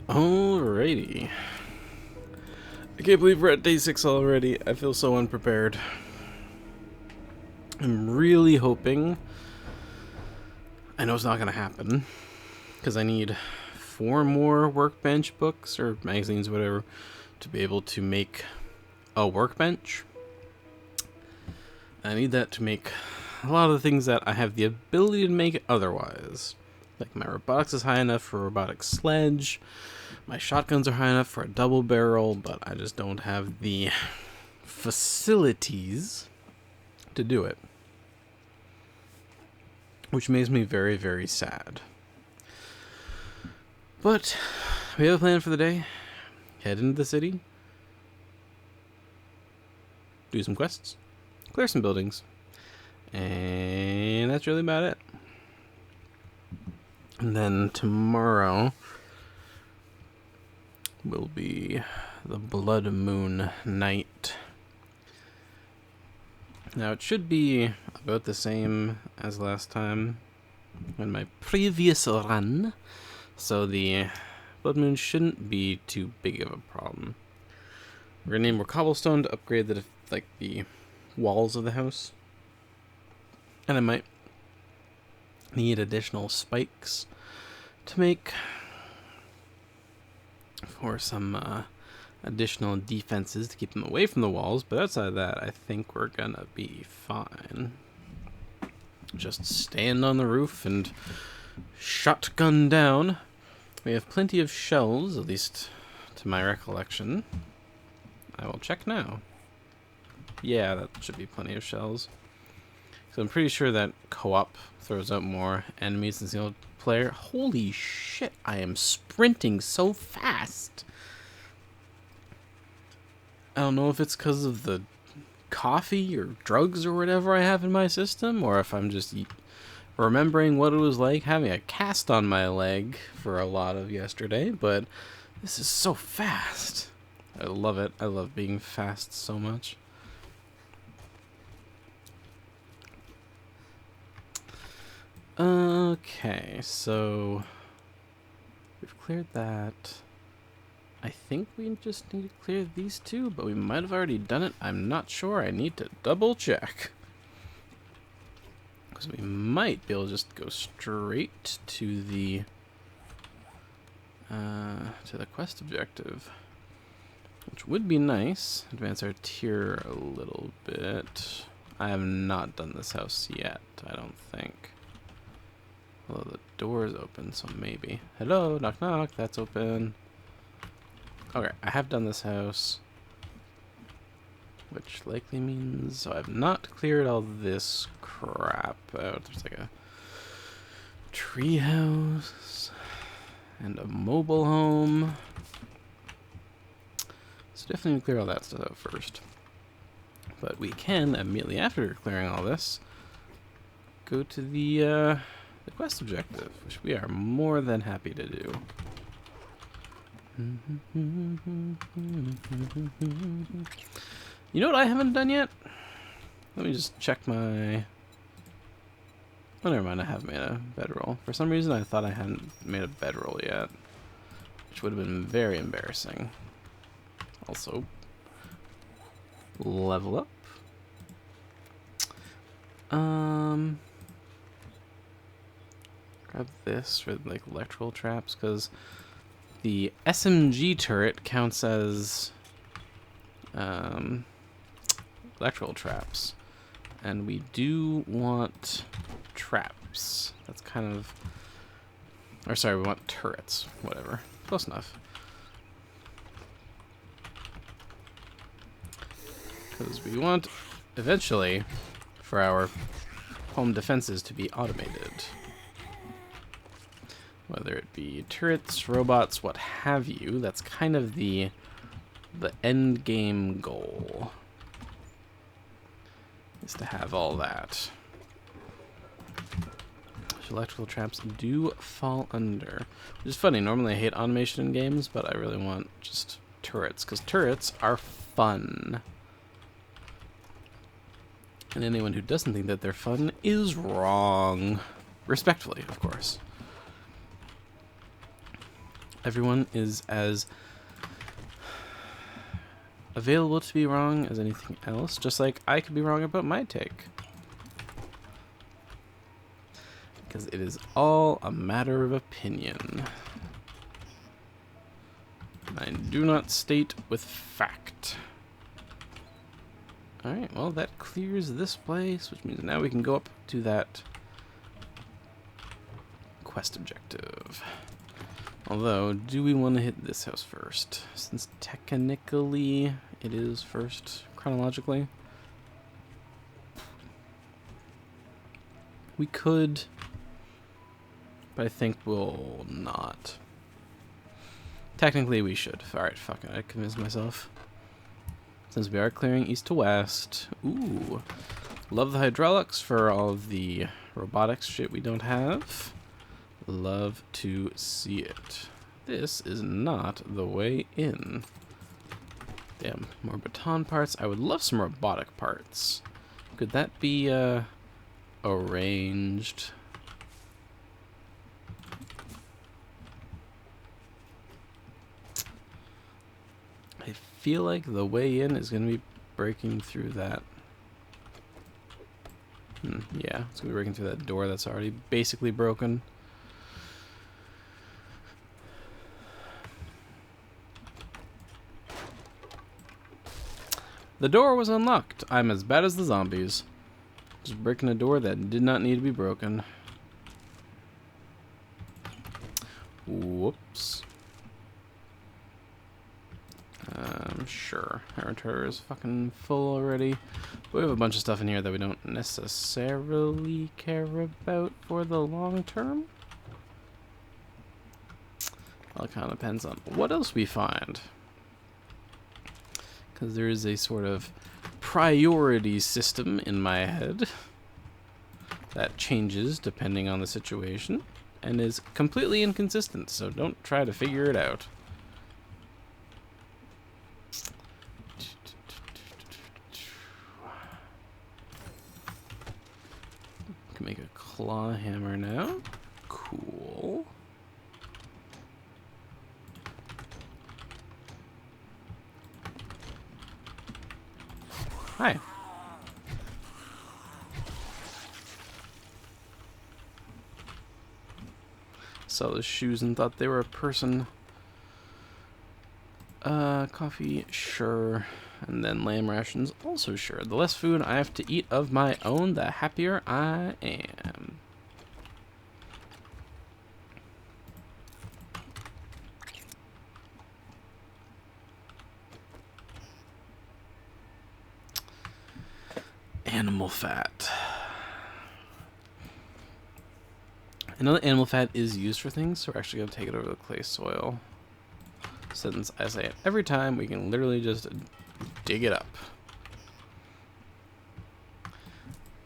Alrighty. I can't believe we're at day 6 already. I feel so unprepared. I'm really hoping... I know it's not going to happen, because I need 4 more workbench books, or magazines, whatever, to be able to make a workbench. I need that to make a lot of the things that I have the ability to make otherwise. Like my robotics is high enough for a robotic sledge. My shotguns are high enough for a double barrel, but I just don't have the facilities to do it. Which makes me very, very sad. But we have a plan for the day. Head into the city. Do some quests. Clear some buildings. And that's really about it. And then tomorrow will be the Blood Moon night. Now it should be about the same as last time in my previous run, so the Blood Moon shouldn't be too big of a problem. We're gonna need more cobblestone to upgrade the walls of the house, and I might need additional spikes to make for some additional defenses to keep them away from the walls, but outside of that, I think we're gonna be fine. Just stand on the roof and shotgun down. We have plenty of shells, at least to my recollection. I will check now. Yeah, that should be plenty of shells. So I'm pretty sure that co-op throws out more enemies than single player. Holy shit, I am sprinting so fast. I don't know if it's because of the coffee or drugs or whatever I have in my system, or if I'm just remembering what it was like having a cast on my leg for a lot of yesterday, but this is so fast. I love it. I love being fast so much. Okay, so we've cleared that. I think we just need to clear these two, but we might have already done it. I'm not sure. I need to double check. Because we might be able to just go straight to the quest objective, which would be nice. Advance our tier a little bit. I have not done this house yet, I don't think. Although the door is open, so maybe. Hello, knock knock, that's open. Okay, I have done this house, which likely means I've not cleared all this crap out. There's like a tree house and a mobile home. So definitely clear all that stuff out first. But we can, immediately after clearing all this, go to the quest objective, which we are more than happy to do. You know what I haven't done yet? Let me just check my... Oh, never mind, I have made a bedroll. For some reason, I thought I hadn't made a bedroll yet, which would have been very embarrassing. Also, level up. Grab this for like electrical traps, because the SMG turret counts as electrical traps, and we do want traps. That's kind of, or sorry, we want turrets. Whatever, close enough. Because we want eventually for our home defenses to be automated. Whether it be turrets, robots, what have you, that's kind of the end game goal, is to have all that. Which electrical traps do fall under. Which is funny, normally I hate automation in games, but I really want just turrets, because turrets are fun. And anyone who doesn't think that they're fun is wrong. Respectfully, of course. Everyone is as available to be wrong as anything else, just like I could be wrong about my take. Because it is all a matter of opinion. I do not state with fact. Alright, well that clears this place, which means now we can go up to that quest objective. Although, do we want to hit this house first? Since technically it is first, chronologically. We could, but I think we'll not. Technically we should. Alright, fuck it, I convinced myself. Since we are clearing east to west. Ooh. Love the hydraulics for all of the robotics shit we don't have. Love to see it. This is not the way in. Damn, more baton parts. I would love some robotic parts. Could that be arranged? I feel like the way in is going to be breaking through that. Yeah, it's going to be breaking through that door that's already basically broken. The door was unlocked. I'm as bad as the zombies. Just breaking a door that did not need to be broken. Whoops. Sure. Our retarder is fucking full already. But we have a bunch of stuff in here that we don't necessarily care about for the long term. Well, it kind of depends on what else we find. Because there is a sort of priority system in my head that changes depending on the situation and is completely inconsistent, so don't try to figure it out. Can make a claw hammer now. Cool. Hi. Saw those shoes and thought they were a person. Coffee, sure. And then lamb rations, also sure. The less food I have to eat of my own, the happier I am. Animal fat. I know that animal fat is used for things, so we're actually going to take it over the clay soil. Since I say it every time, we can literally just dig it up.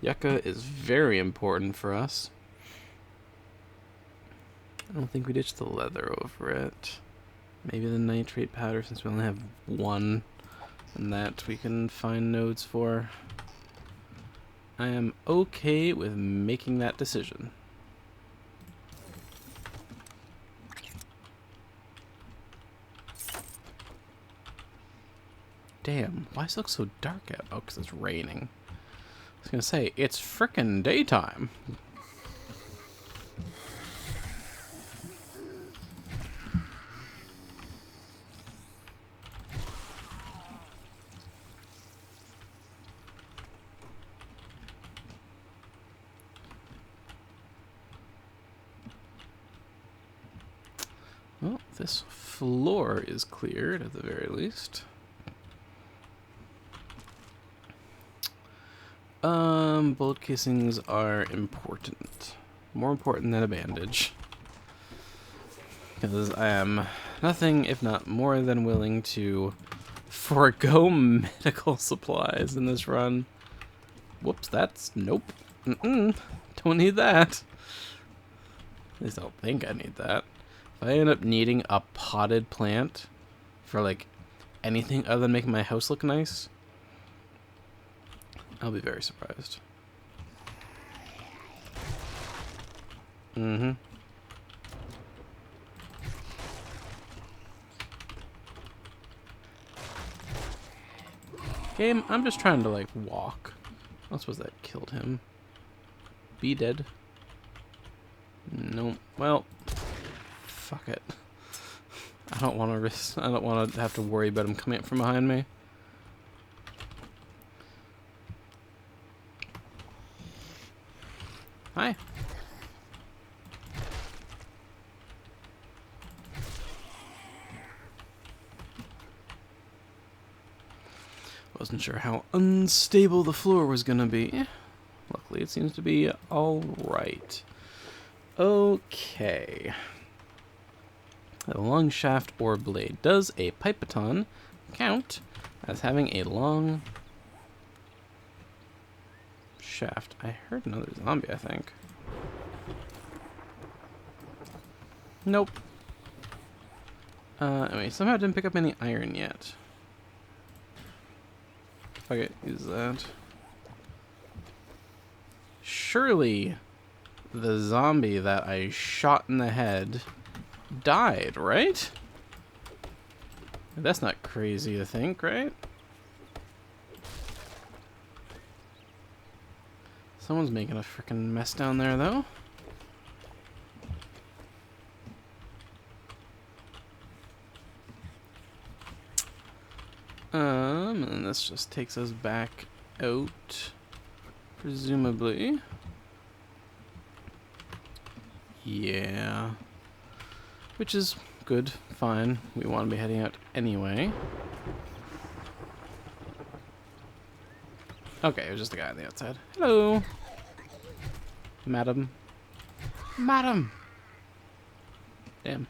Yucca is very important for us. I don't think we ditched the leather over it. Maybe the nitrate powder, since we only have one, and that we can find nodes for. I am okay with making that decision. Damn, why does it look so dark out? Oh, because it's raining. I was gonna say, it's frickin' daytime. Well, this floor is cleared at the very least. Bullet casings are important. More important than a bandage. Because I am nothing if not more than willing to forego medical supplies in this run. Whoops, that's... nope. Don't need that. At least I don't think I need that. If I end up needing a potted plant for, like, anything other than making my house look nice, I'll be very surprised. Game, I'm just trying to, like, walk. I suppose that killed him. Be dead. Nope. Well, fuck it. I don't want to risk. I don't want to have to worry about him coming up from behind me. Hi. Wasn't sure how unstable the floor was gonna be. Luckily, it seems to be all right. Okay. A long shaft or blade. Does a pipe baton count as having a long shaft? I heard another zombie, I think. Nope. Anyway, somehow I didn't pick up any iron yet. Okay, use that. Surely the zombie that I shot in the head died, right? That's not crazy to think, right? Someone's making a freaking mess down there, though. And this just takes us back out, presumably. Yeah. Which is good, fine. We want to be heading out anyway. Okay, it was just the guy on the outside. Hello. Madam. Madam! Damn.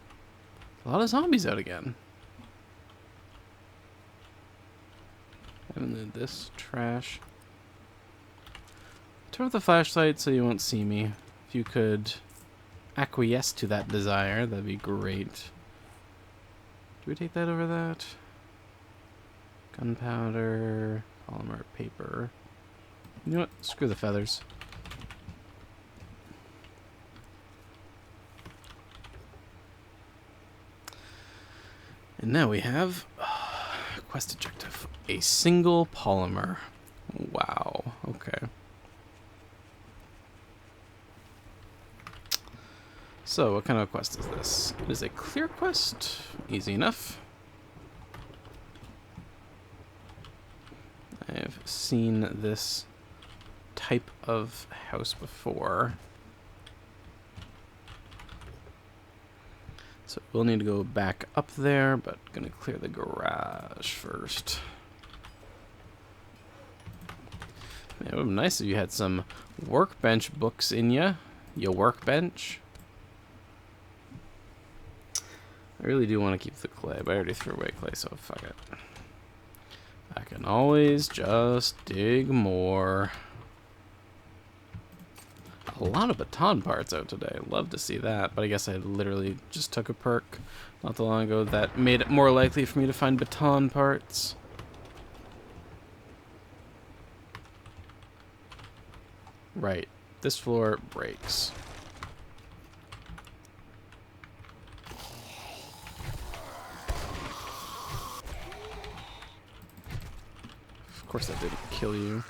A lot of zombies out again. And this trash. Turn off the flashlight so you won't see me. If you could acquiesce to that desire, that'd be great. Do we take that over that? Gunpowder, polymer, paper. You know what? Screw the feathers. And now we have quest objective. A single polymer. Wow. Okay. So, what kind of quest is this? It is a clear quest. Easy enough. I've seen this type of house before. So we'll need to go back up there, but gonna clear the garage first. Man, it would be nice if you had some workbench books in ya. Your workbench. I really do want to keep the clay, but I already threw away clay, so fuck it. I can always just dig more. A lot of baton parts out today. Love to see that, but I guess I literally just took a perk not too long ago that made it more likely for me to find baton parts. Right. This floor breaks. Of course that didn't kill you.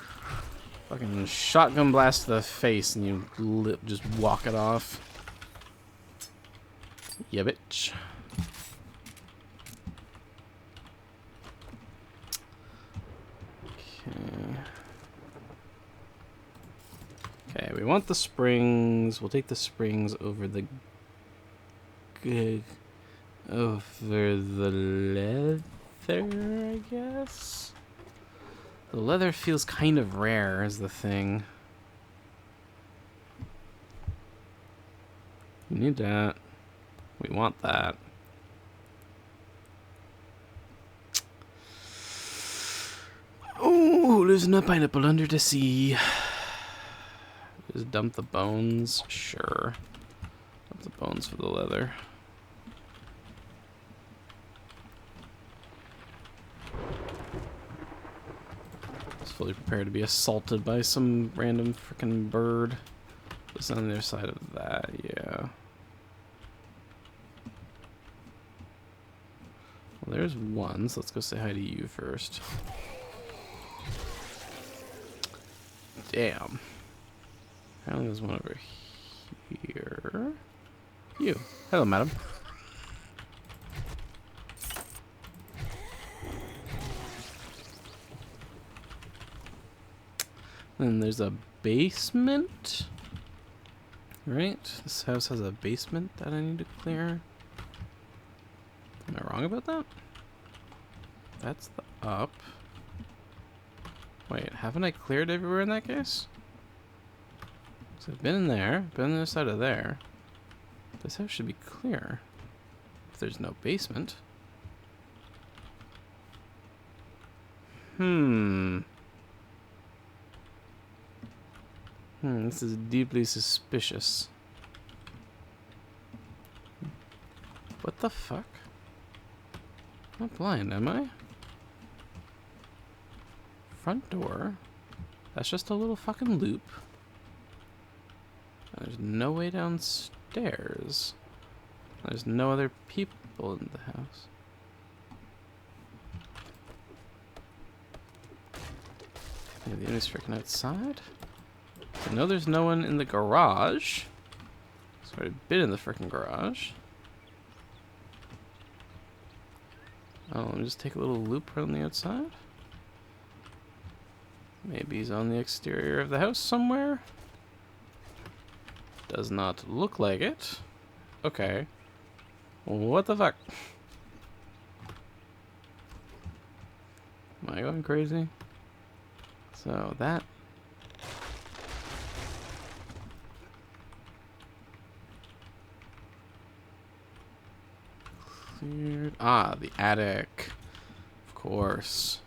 Fucking shotgun blast to the face and you just walk it off. Yeah, bitch. Okay, we want the springs. We'll take the springs over the leather, I guess. The leather feels kind of rare is the thing. We need that. We want that. Oh, there's a pineapple under the sea. Just dump the bones? Sure. Dump the bones for the leather. Fully prepared to be assaulted by some random freaking bird. It's on the other side of that, yeah. Well, there's one, so let's go say hi to you first. Damn. Apparently there's one over here. You. Hello, madam. Then there's a basement. Right? This house has a basement that I need to clear. Am I wrong about that? That's the up. Wait, haven't I cleared everywhere in that case? So I've been in there, been on the other side of there. This house should be clear. If there's no basement. This is deeply suspicious. What the fuck? I'm not blind, am I? Front door? That's just a little fucking loop. There's no way downstairs. There's no other people in the house. Maybe the enemy's freaking outside? I know there's no one in the garage. So I've been in the freaking garage. Oh, let me just take a little loop around the outside. Maybe he's on the exterior of the house somewhere. Does not look like it. Okay. What the fuck? Am I going crazy? So that... cleared. Ah, the attic. Of course.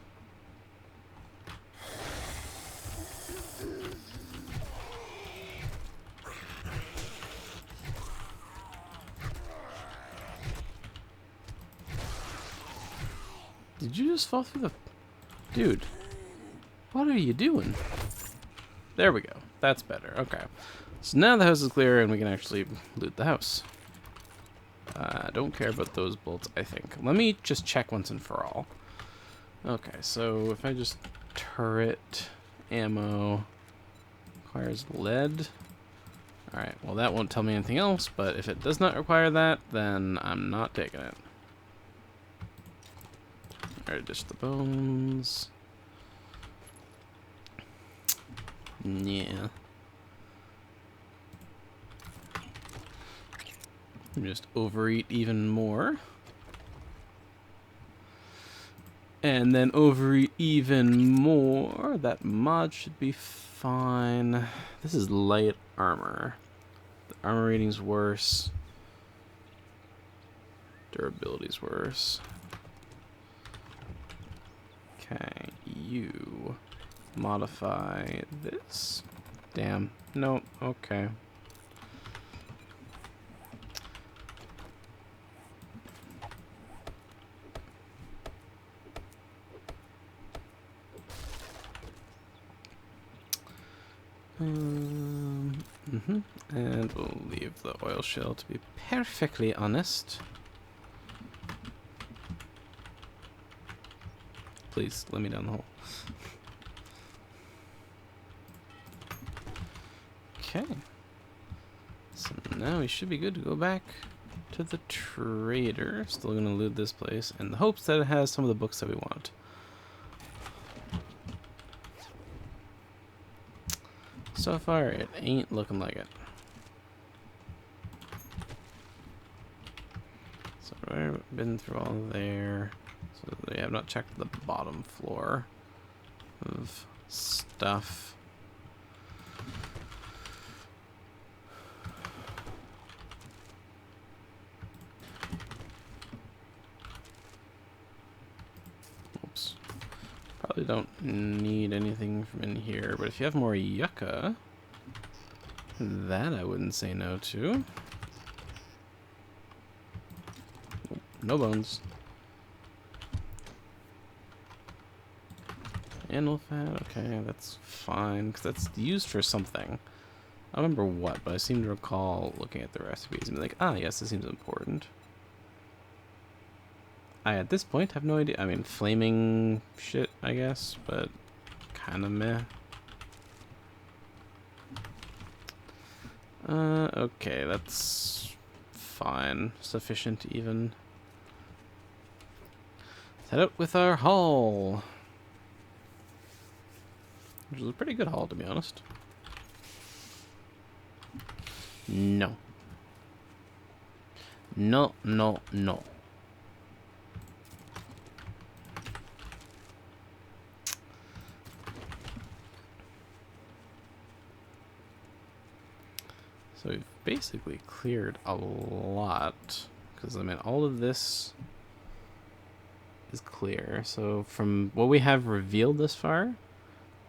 Did you just fall through the... Dude. What are you doing? There we go. That's better. Okay. So now the house is clear and we can actually loot the house. I don't care about those bolts, I think. Let me just check once and for all. Okay, so if I just turret, ammo, requires lead. Alright, well that won't tell me anything else, but if it does not require that, then I'm not taking it. Alright, dish the bones. Yeah. Just overeat even more. And then overeat even more. That mod should be fine. This is light armor. The armor rating's worse. Durability's worse. Okay, you modify this. Damn. No, okay. And we'll leave the oil shell to be perfectly honest. Please, let me down the hole. Okay. So now we should be good to go back to the trader. Still gonna loot this place in the hopes that it has some of the books that we want. So far, it ain't looking like it. So I've been through all there. So they have not checked the bottom floor of stuff. Oops. Probably don't need anything from in here, but if you have more yucca, that I wouldn't say no to. No bones. Animal fat, okay, that's fine, because that's used for something. I don't remember what, but I seem to recall looking at the recipes and be like, ah, yes, this seems important. I, at this point, have no idea. I mean, flaming shit, I guess, but kind of meh. Okay, that's fine. Sufficient even. Let's head out with our haul. Which is a pretty good haul, to be honest. No. No, no, no. So we've basically cleared a lot. Because, I mean, all of this is clear. So from what we have revealed this far,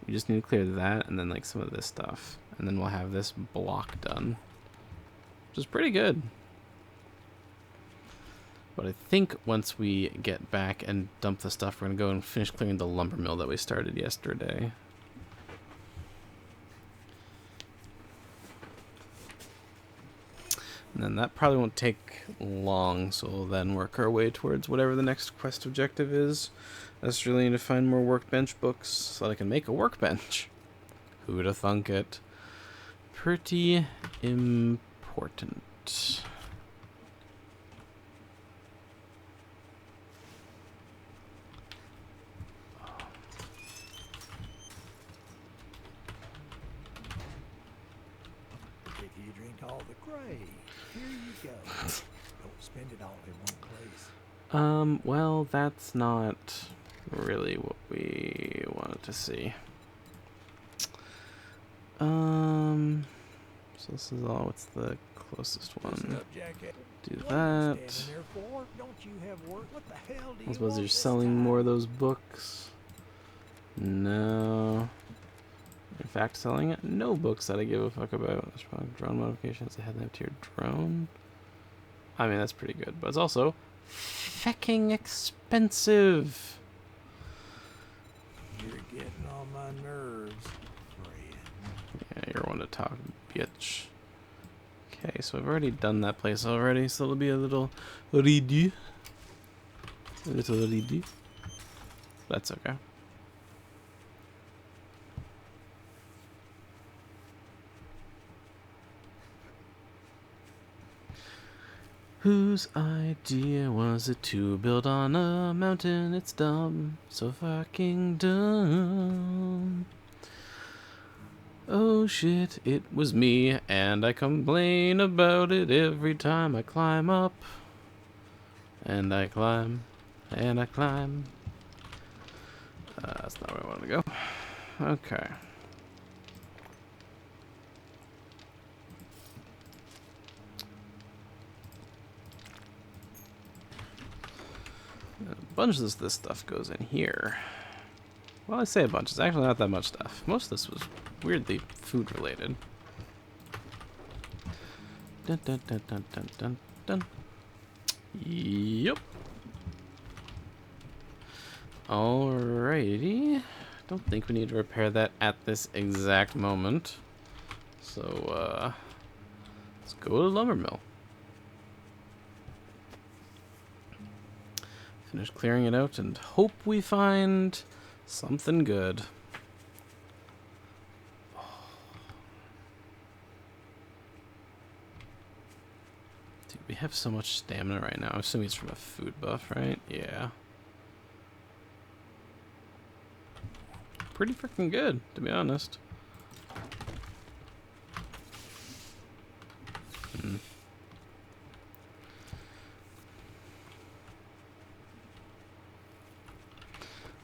we just need to clear that and then, like, some of this stuff. And then we'll have this block done. Which is pretty good. But I think once we get back and dump the stuff, we're going to go and finish clearing the lumber mill that we started yesterday. And then that probably won't take long, so we'll then work our way towards whatever the next quest objective is. I just really need to find more workbench books so that I can make a workbench. Who'd have thunk it? Pretty important. If you drink all the gray, here you go. Don't spend it all in one place. Well, that's not really what we wanted to see. So this is all, what's the closest one? Do that. I suppose you're selling more of those books. No. In fact, selling no books that I give a fuck about. There's probably drone modifications. A headlamp to your drone. I mean, that's pretty good, but it's also fecking expensive. You're getting on my nerves, Fred. Yeah, you're one to talk, bitch. Okay, so I've already done that place already, so it'll be a little redo. A little redo. That's okay. Whose idea was it to build on a mountain? It's dumb, so fucking dumb. Oh shit, it was me, and I complain about it every time I climb up. And I climb, and I climb. That's not where I wanted to go. Okay. A bunch of this stuff goes in here. Well, I say a bunch. It's actually not that much stuff. Most of this was weirdly food related. Dun, dun, dun, dun, dun, dun, dun. Yep. Alrighty. Don't think we need to repair that at this exact moment. So, let's go to the lumber mill. Finish clearing it out and hope we find something good. Dude, we have so much stamina right now. I'm assuming it's from a food buff, right? Yeah. Pretty freaking good, to be honest.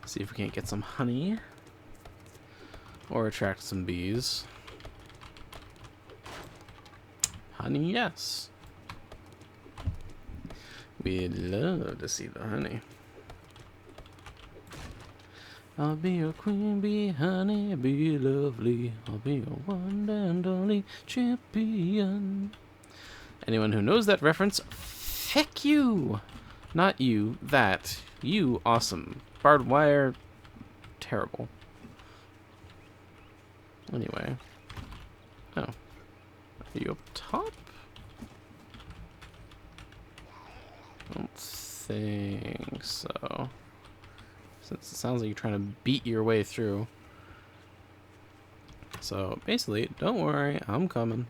See if we can't get some honey or attract some bees. Honey, yes. We'd love to see the honey. I'll be your queen bee, honey, be lovely. I'll be your one and only champion. Anyone who knows that reference, feck you. Not you, that. You, awesome. Barbed wire, terrible. Anyway. Oh. Are you up top? I don't think so. Since it sounds like you're trying to beat your way through. So, basically, don't worry, I'm coming.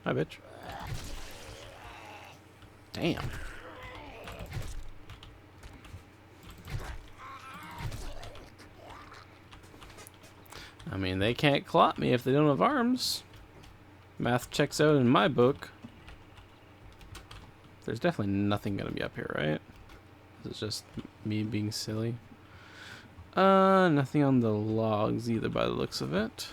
Hi, bitch. Damn. I mean, they can't clop me if they don't have arms. Math checks out in my book. There's definitely nothing gonna be up here, right? This is just me being silly. Nothing on the logs either by the looks of it.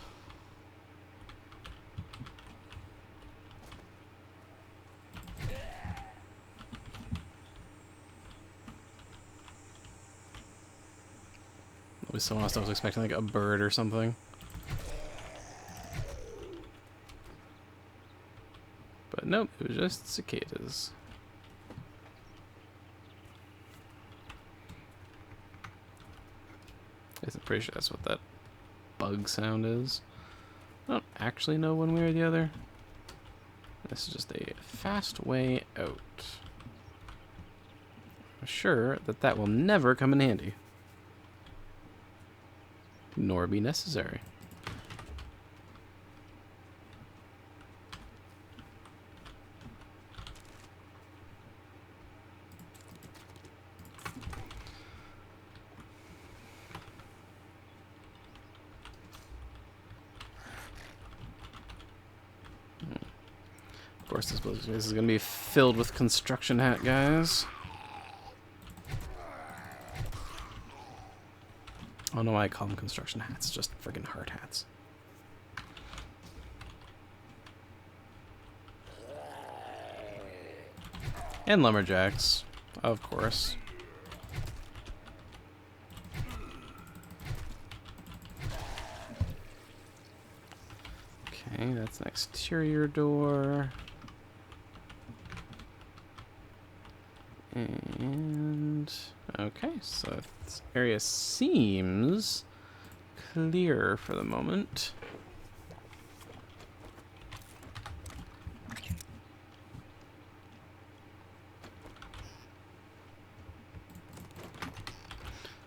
At least someone else I was expecting like a bird or something. But nope, it was just cicadas. I'm pretty sure that's what that bug sound is. I don't actually know one way or the other. This is just a fast way out. I'm sure that that will never come in handy. Nor be necessary. Of course, this is going to be filled with construction hat guys. I don't know why I call them construction hats, just friggin' hard hats. And lumberjacks, of course. Okay, that's an exterior door. And okay, so this area seems clear for the moment.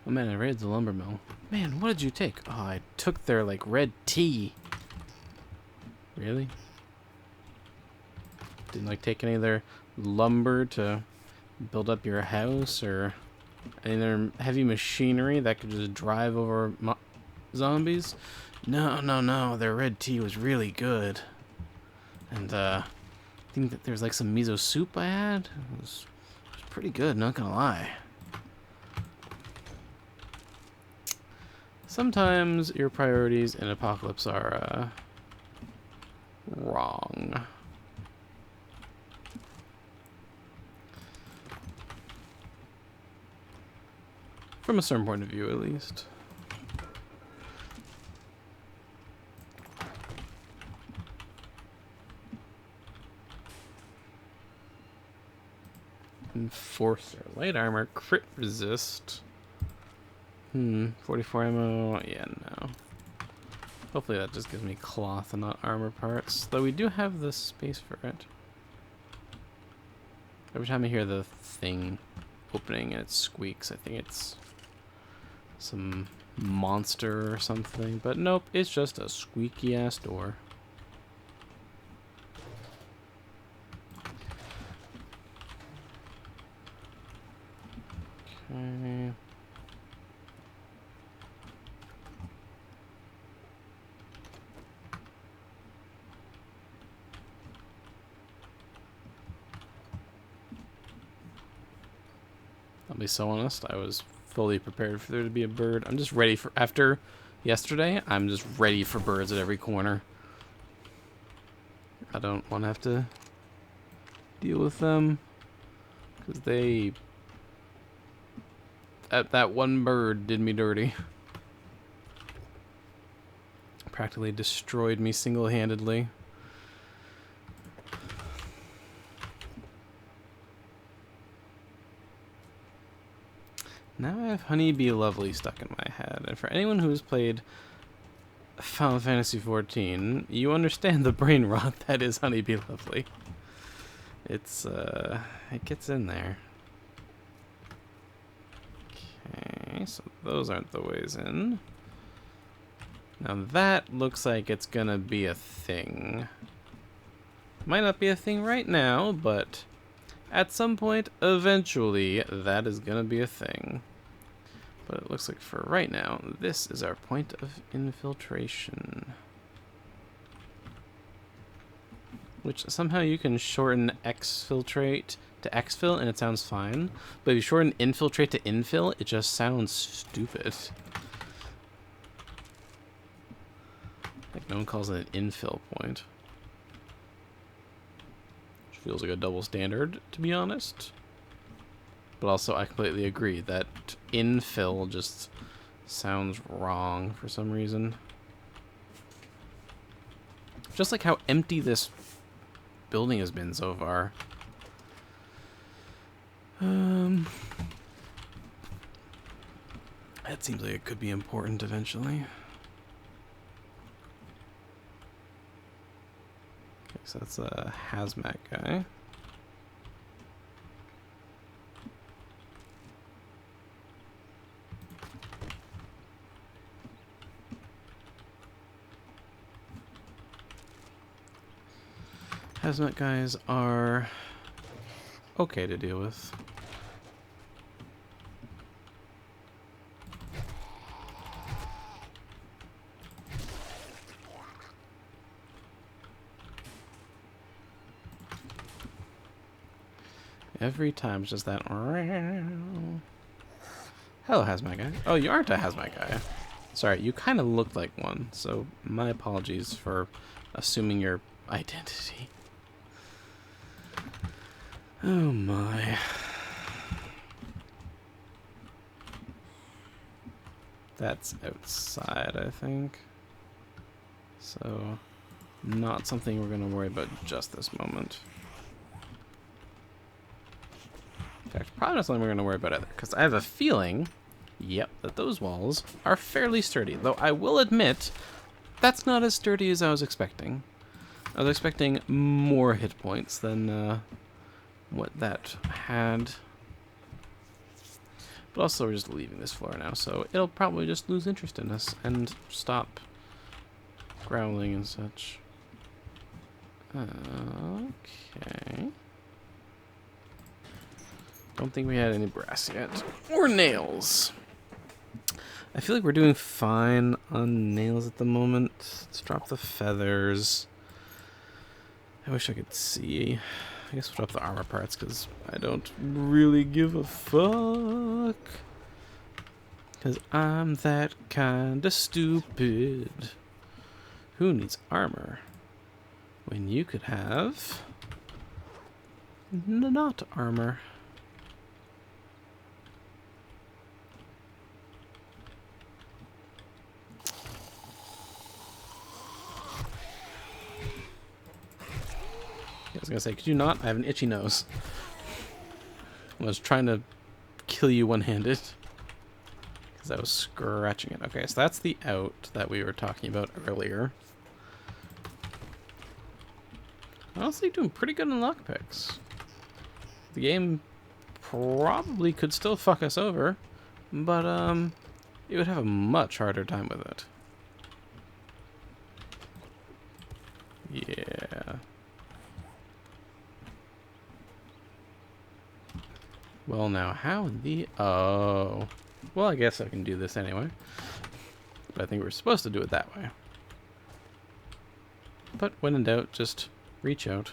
Oh man, I raided the lumber mill. Man, what did you take? Oh, I took their like red tea. Really? Didn't like take any of their lumber to build up your house or any other heavy machinery that could just drive over zombies? No. Their red tea was really good. And I think that there's like some miso soup I had. It was pretty good, not gonna lie. Sometimes your priorities in Apocalypse are wrong. From a certain point of view, at least. Enforcer. Light armor. Crit resist. 44 ammo. Yeah, no. Hopefully that just gives me cloth and not armor parts. Though we do have the space for it. Every time I hear the thing opening and it squeaks, I think it's some monster or something. But nope, it's just a squeaky ass door. Okay. I'll be so honest, I was fully prepared for there to be a bird. I'm just ready for, after yesterday, I'm just ready for birds at every corner. I don't want to have to deal with them, because that one bird did me dirty. Practically destroyed me single-handedly. Now I have Honeybee Lovely stuck in my head, and for anyone who has played Final Fantasy XIV, you understand the brain rot that is Honeybee Lovely. It's, it gets in there. Okay, so those aren't the ways in. Now that looks like it's gonna be a thing. Might not be a thing right now, but at some point, eventually, that is gonna be a thing. But it looks like for right now, this is our point of infiltration. Which somehow you can shorten exfiltrate to exfil and it sounds fine. But if you shorten infiltrate to infill, it just sounds stupid. Like no one calls it an infill point. Which feels like a double standard, to be honest. But also I completely agree that infill just sounds wrong for some reason. Just like how empty this building has been so far. That seems like it could be important eventually. Okay, so that's a hazmat guy. Hazmat guys are okay to deal with. Every time it's just that. Hello, hazmat guy. Oh, you aren't a hazmat guy. Sorry, you kind of looked like one, so my apologies for assuming your identity. Oh my. That's outside, I think. So, not something we're going to worry about just this moment. In fact, probably not something we're going to worry about either, because I have a feeling, yep, that those walls are fairly sturdy. Though I will admit, that's not as sturdy as I was expecting. I was expecting more hit points than what that had. But also we're just leaving this floor now, so it'll probably just lose interest in us and stop growling and such. Okay. Don't think we had any brass yet. Or nails. I feel like we're doing fine on nails at the moment. Let's drop the feathers. I wish I could see. I guess we'll drop the armor parts because I don't really give a fuck. Because I'm that kind of stupid. Who needs armor when you could have not armor? I was gonna say, could you not? I have an itchy nose. I was trying to kill you one-handed because I was scratching it. Okay, so that's the out that we were talking about earlier. Honestly, doing pretty good on lockpicks. The game probably could still fuck us over, but it would have a much harder time with it. Yeah. Well, now, how the... Oh. Well, I guess I can do this anyway. But I think we're supposed to do it that way. But when in doubt, just reach out.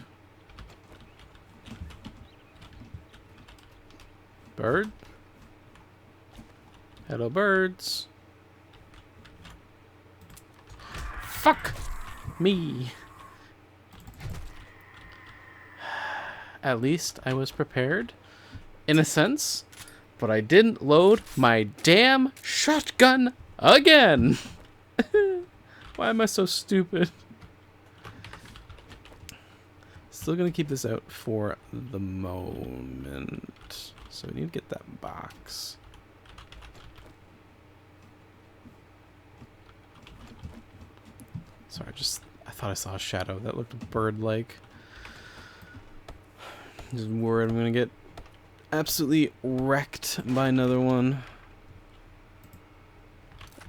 Bird? Hello, birds. Fuck me. At least I was prepared. In a sense, but I didn't load my damn shotgun again. Why am I so stupid? Still gonna keep this out for the moment. So we need to get that box. Sorry, I thought I saw a shadow that looked bird-like. Just worried I'm gonna get absolutely wrecked by another one.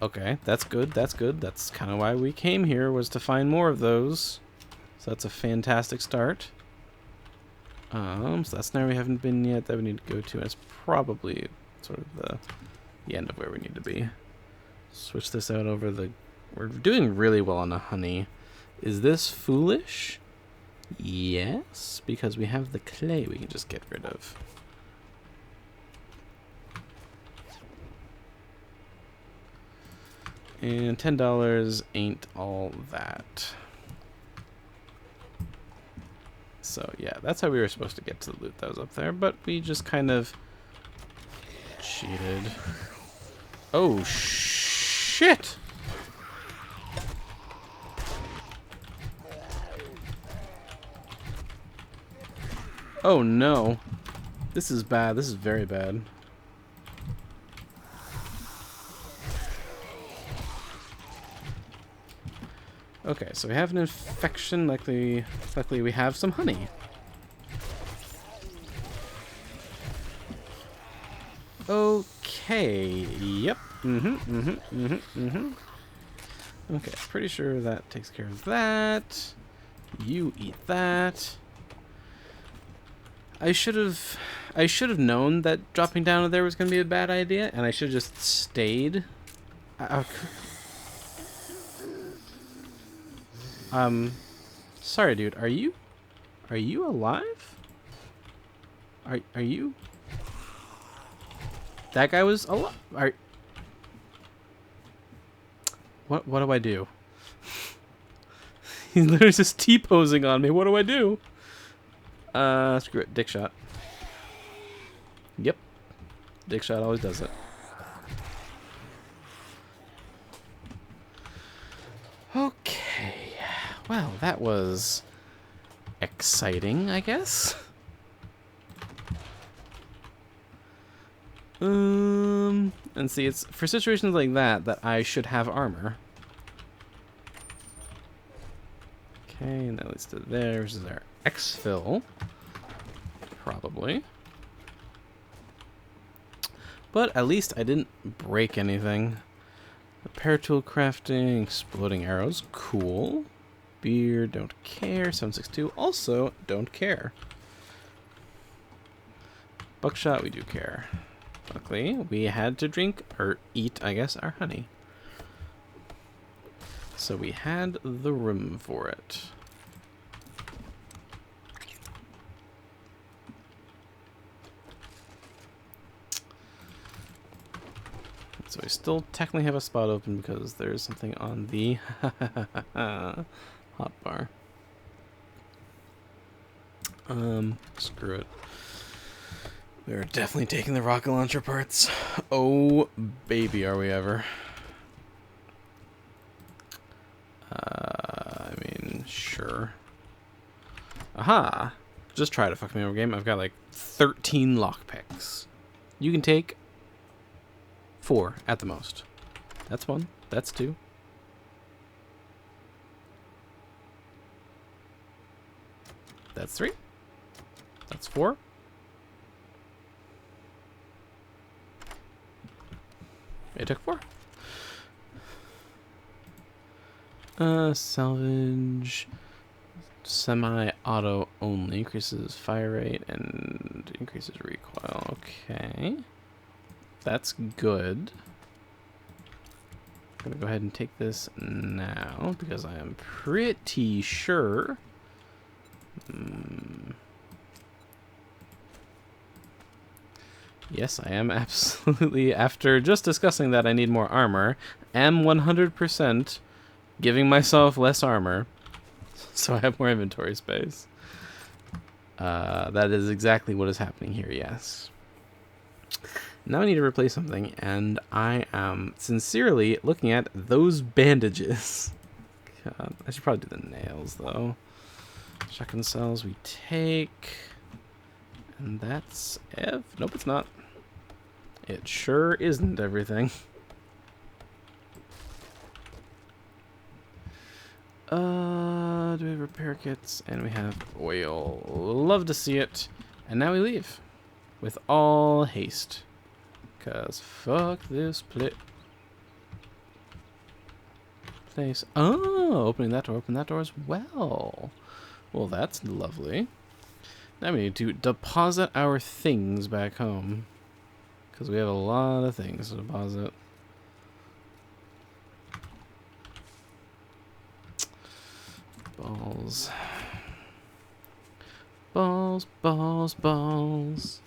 Okay, that's good, that's good. That's kind of why we came here, was to find more of those. So that's a fantastic start. So that's where we haven't been yet that we need to go to, and it's probably sort of the end of where we need to be. Switch this out over the... We're doing really well on the honey. Is this foolish? Yes, because we have the clay we can just get rid of. And $10 ain't all that. So yeah, that's how we were supposed to get to the loot that was up there, but we just kind of cheated. Oh shit! Oh no. This is bad. This is very bad. Okay, so we have an infection. Luckily we have some honey. Okay. Yep. Okay, pretty sure that takes care of that. You eat that. I should have known that dropping down there was going to be a bad idea, and I should have just stayed. Sorry, dude. Are you alive? Are you? That guy was alive. What do I do? He's literally just T-posing on me. What do I do? Screw it. Dick shot. Yep. Dick shot always does it. Okay. Well, that was exciting, I guess. And see, it's for situations like that that I should have armor. Okay, and that leads to there, which is our exfil. Probably. But at least I didn't break anything. Repair tool crafting, exploding arrows, cool. Beer, don't care. 762, also don't care. Buckshot, we do care. Luckily, we had to drink, or eat, I guess, our honey. So we had the room for it. So we still technically have a spot open because there's something on the hotbar. Screw it. We're definitely taking the rocket launcher parts. Oh, baby, are we ever. I mean, sure. Aha! Just try to fuck me over, game. I've got like 13 lockpicks. You can take 4 at the most. That's 1. That's 2. That's 3. That's 4. It took 4. Salvage. Semi-auto only. Increases fire rate and increases recoil. Okay. That's good. I'm gonna go ahead and take this now because I am pretty sure. Yes, I am absolutely, after just discussing that I need more armor, am 100% giving myself less armor so I have more inventory space. That is exactly what is happening here, yes. Now I need to replace something, and I am sincerely looking at those bandages. God, I should probably do the nails, though. Shotgun cells we take. And that's Ev. Nope, it's not. It sure isn't everything. Do we have repair kits? And we have oil. Love to see it. And now we leave. With all haste. Because fuck this place. Oh, open that door as well. Well, that's lovely. Now we need to deposit our things back home. Because we have a lot of things to deposit. Balls. Balls, balls, balls.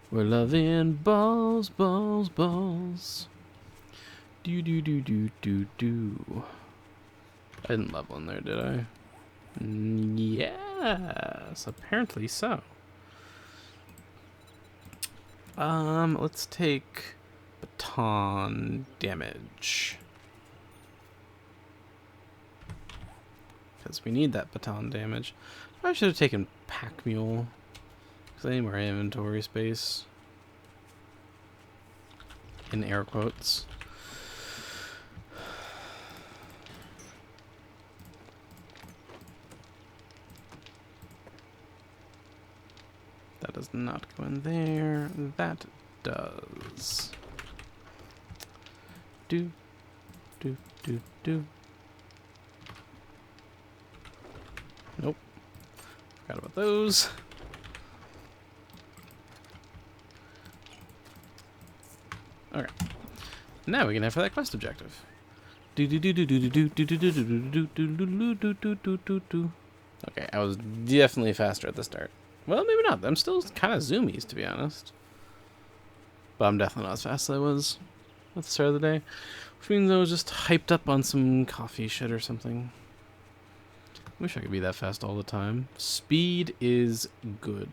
We're loving balls, balls, balls. Do, do, do, do, do, do. I didn't level in there, did I? Yes, apparently so. Let's take baton damage. Because we need that baton damage. I should have taken pack mule. Because I need more inventory space. In air quotes. That does not go in there. That does. Do, do, do, do. Nope. Forgot about those. Okay. Now we can head for that quest objective. Okay, I was definitely faster at the start. Well, maybe not. I'm still kind of zoomies, to be honest. But I'm definitely not as fast as I was at the start of the day. Which means I was just hyped up on some coffee shit or something. Wish I could be that fast all the time. Speed is good.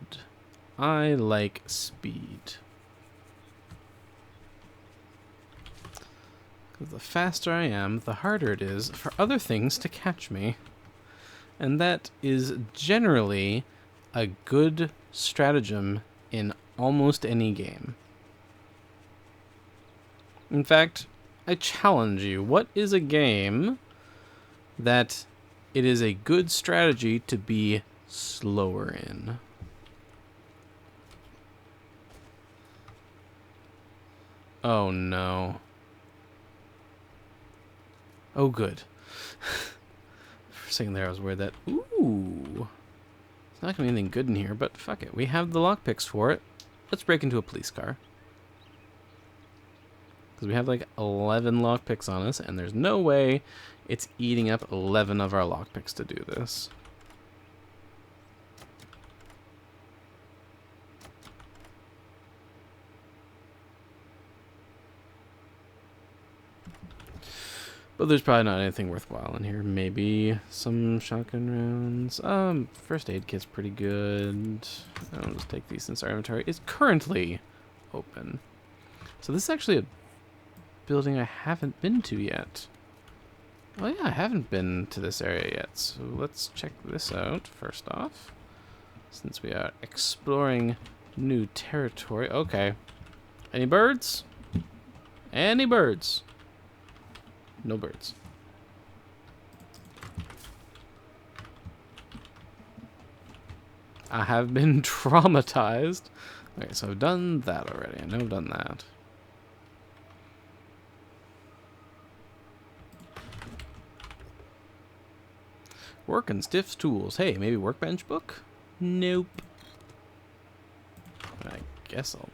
I like speed. Because the faster I am, the harder it is for other things to catch me. And that is generally a good stratagem in almost any game. In fact, I challenge you, what is a game that it is a good strategy to be slower in? Oh no. Oh good. For a second there I was worried that, ooh. It's not gonna be anything good in here, but fuck it. We have the lockpicks for it. Let's break into a police car. Because we have like 11 lockpicks on us, and there's no way it's eating up 11 of our lockpicks to do this. But there's probably not anything worthwhile in here. Maybe some shotgun rounds. First aid kit's pretty good. I'll just take these since our inventory is currently open. So this is actually a building I haven't been to yet. Oh yeah, I haven't been to this area yet. So let's check this out first off. Since we are exploring new territory. Okay. Any birds? Any birds? No birds. I have been traumatized. Okay, so I've done that already. I know I've done that. Work and stiff tools. Hey, maybe workbench book? Nope. I guess I'll...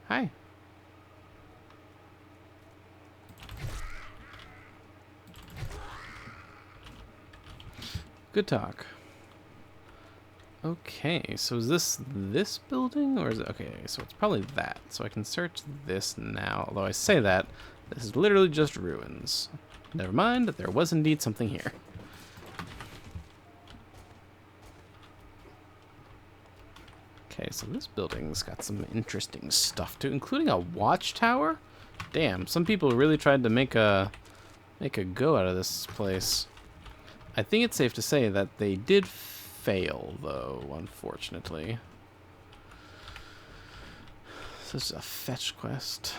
Hi. Good talk. Okay, so is this building, or is it... Okay, so it's probably that. So I can search this now. Although I say that, this is literally just ruins. Never mind, there was indeed something here. Okay, so this building's got some interesting stuff too, including a watchtower? Damn, some people really tried to make a go out of this place. I think it's safe to say that they did fail, though, unfortunately. This is a fetch quest.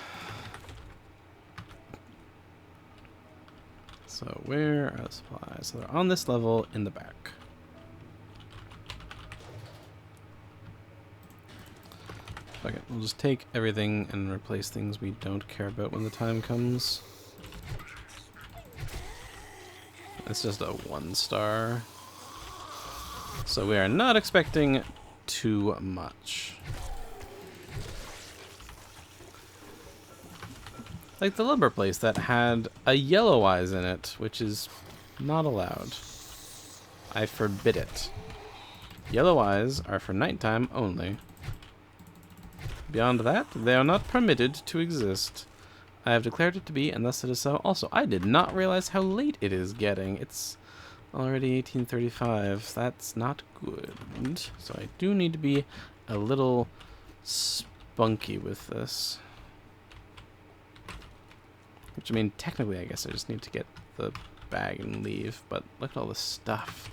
So where are the supplies? So they're on this level in the back. Okay, we'll just take everything and replace things we don't care about when the time comes. It's just a 1-star. So we are not expecting too much. Like the lumber place that had a yellow eyes in it, which is not allowed. I forbid it. Yellow eyes are for nighttime only. Beyond that, they are not permitted to exist. I have declared it to be, and thus it is so. Also, I did not realize how late it is getting. It's already 18:35. That's not good. So I do need to be a little spunky with this. Which, I mean, technically, I guess I just need to get the bag and leave. But look at all this stuff.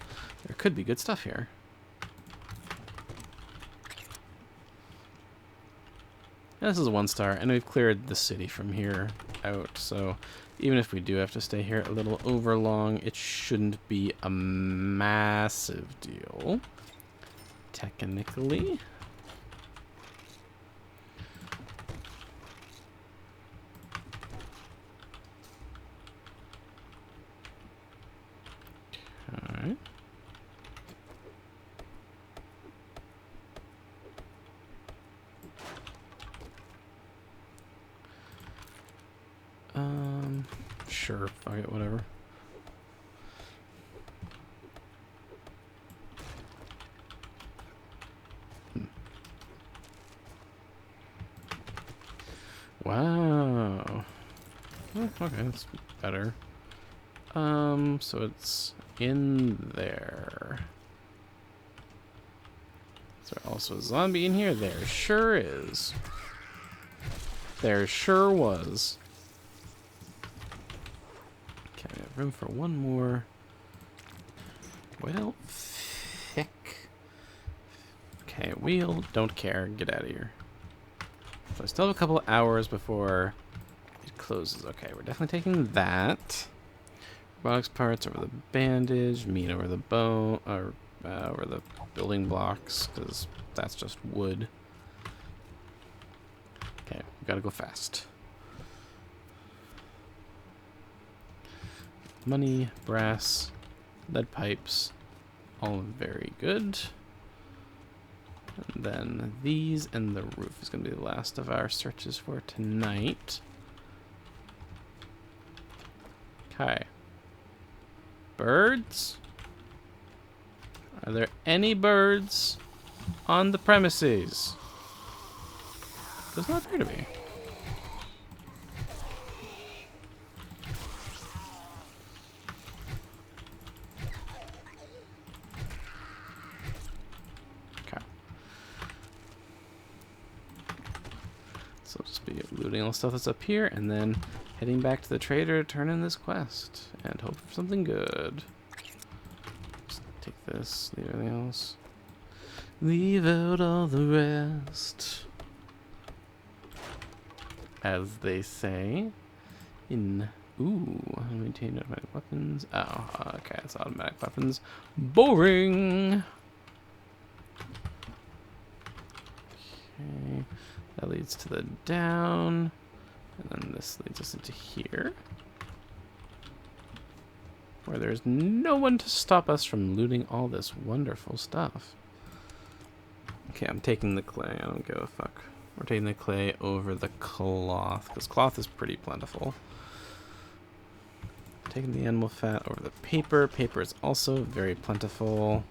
There could be good stuff here. This is a 1-star, and we've cleared the city from here out, so even if we do have to stay here a little over long, it shouldn't be a massive deal, technically. Alright. Sure, fuck it, whatever. Wow. Oh, okay, that's better. So it's in there. Is there also a zombie in here? There sure is. There sure was. Okay, we have room for one more. Well, thick. Okay, wheel, don't care, get out of here. So I still have a couple of hours before it closes. Okay, we're definitely taking that. Robotics parts over the bandage, meat over the bone, or over the building blocks, because that's just wood. Okay, we gotta go fast. Money, brass, lead pipes, all very good. And then these and the roof is going to be the last of our searches for tonight. Okay. Birds? Are there any birds on the premises? Does not appear to be. So I'll just be looting all the stuff that's up here and then heading back to the trader to turn in this quest and hope for something good. Just take this, leave everything else. Leave out all the rest. As they say in... Ooh, maintain automatic weapons. Oh, okay, it's automatic weapons. Boring! Okay. That leads to the down, and then this leads us into here, where there's no one to stop us from looting all this wonderful stuff. Okay, I'm taking the clay. I don't give a fuck. We're taking the clay over the cloth, because cloth is pretty plentiful. Taking the animal fat over the paper. Paper is also very plentiful.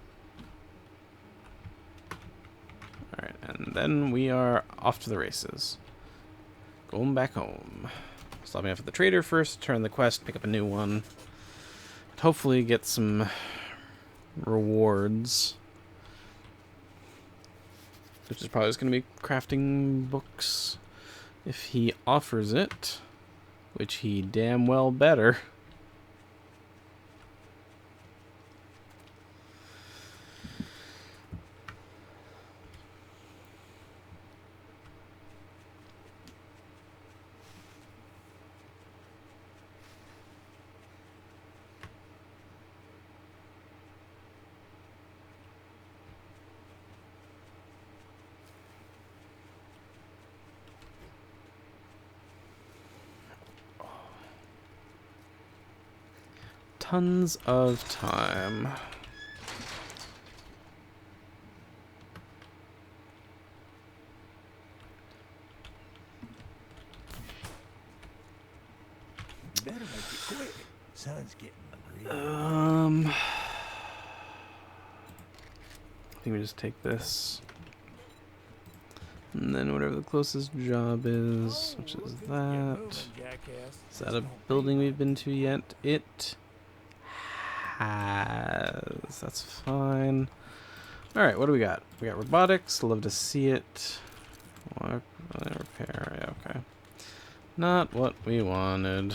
Alright, and then we are off to the races. Going back home. Stopping off at the trader first, turn the quest, pick up a new one. And hopefully get some rewards. Which is probably just going to be crafting books. If he offers it. Which he damn well better. tons of time. You better make it quick. Sun's getting real. I think we just take this. And then whatever the closest job is, which is that. Is that a building we've been to yet? It has. That's fine. Alright, what do we got? We got robotics. Love to see it. Repair. Yeah, okay. Not what we wanted.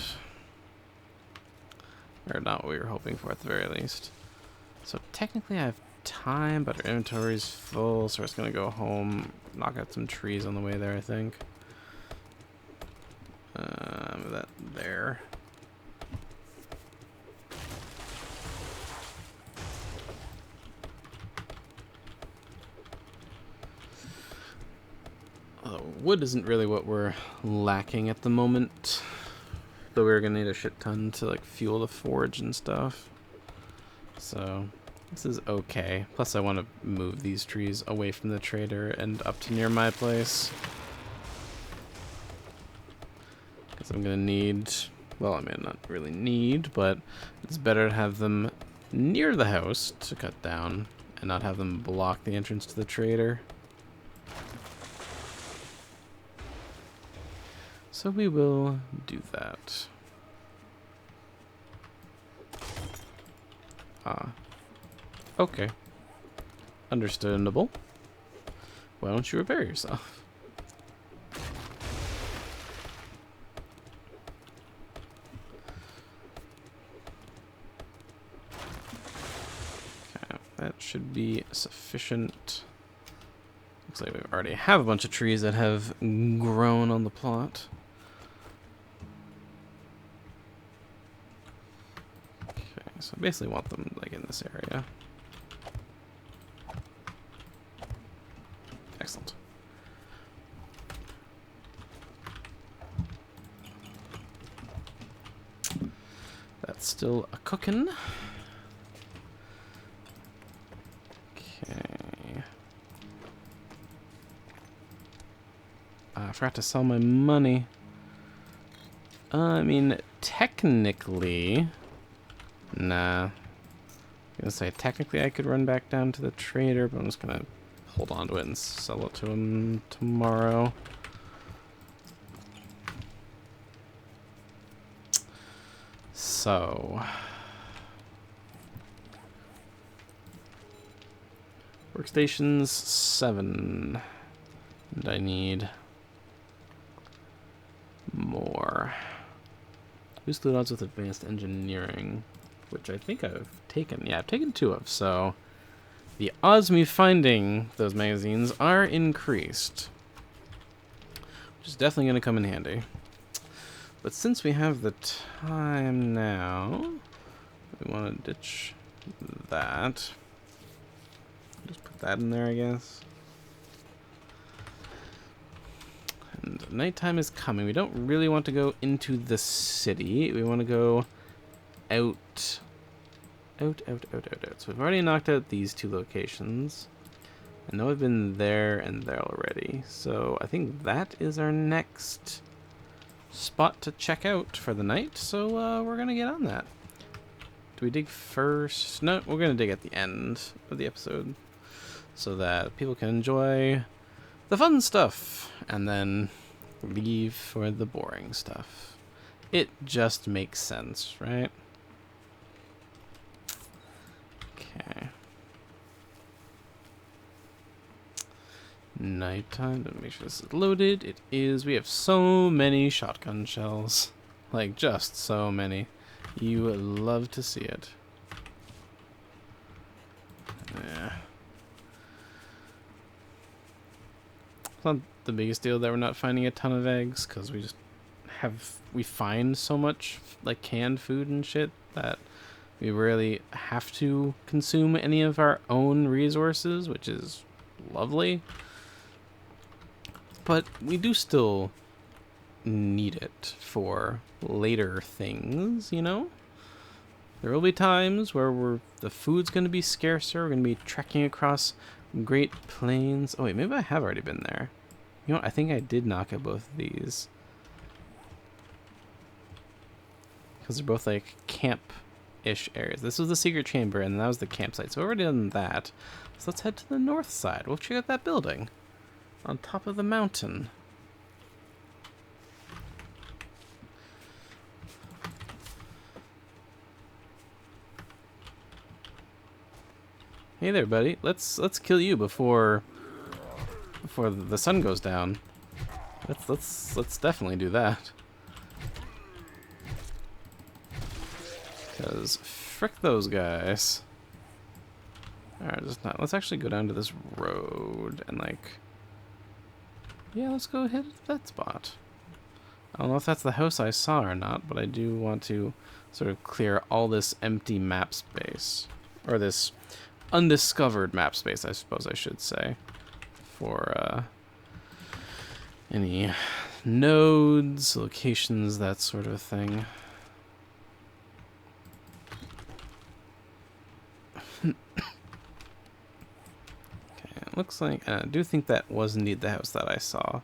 Or not what we were hoping for at the very least. So technically I have time, but our inventory's full, so we're just gonna go home, knock out some trees on the way there, I think. That there. Wood isn't really what we're lacking at the moment, though we're gonna need a shit ton to like fuel the forge and stuff. So this is okay. Plus I want to move these trees away from the trader and up to near my place. Because I'm going to need... Well, I mean, not really need, but it's better to have them near the house to cut down and not have them block the entrance to the trader. So we will do that. Okay. Understandable. Why don't you repair yourself? Okay, that should be sufficient. Looks like we already have a bunch of trees that have grown on the plot. Okay, so I basically want them like in this area. Excellent. That's still a cooking. Okay. I forgot to sell my money. I mean, technically... Nah. I'm gonna say technically I could run back down to the trader, but I'm just gonna hold on to it and sell it to him tomorrow. So... Workstations 7. And I need more. Who's the odds with advanced engineering? Which I think I've taken. Yeah, I've taken 2 of, so the odds of me finding those magazines are increased. Which is definitely going to come in handy. But since we have the time now, we want to ditch that. Just put that in there, I guess. And nighttime is coming. We don't really want to go into the city. We want to go out. Out. So we've already knocked out these 2 locations. I know I've been there and there already. So I think that is our next spot to check out for the night. So we're going to get on that. Do we dig first? No, we're going to dig at the end of the episode. So that people can enjoy the fun stuff and then leave for the boring stuff. It just makes sense, right? Okay. Nighttime, to make sure this is loaded. It is. We have so many shotgun shells. Like, just so many. You love to see it. Yeah. It's not the biggest deal that we're not finding a ton of eggs, because we find so much like canned food and shit that we rarely have to consume any of our own resources, which is lovely. But we do still need it for later things, you know? There will be times where the food's going to be scarcer. We're going to be trekking across Great Plains. Oh, wait, maybe I have already been there. You know what? I think I did knock at both of these. Because they're both, like, camp-ish areas. This was the secret chamber, and that was the campsite. So we've already done that. So let's head to the north side. We'll check out that building on top of the mountain. Hey there, buddy. Let's kill you before the sun goes down. Let's definitely do that. Cause frick those guys. Alright, let's actually go down to this road and like, yeah, let's go hit that spot. I don't know if that's the house I saw or not, but I do want to sort of clear all this empty map space, or this undiscovered map space, I suppose I should say, for any nodes, locations, that sort of thing. Looks like, I do think that was indeed the house that I saw.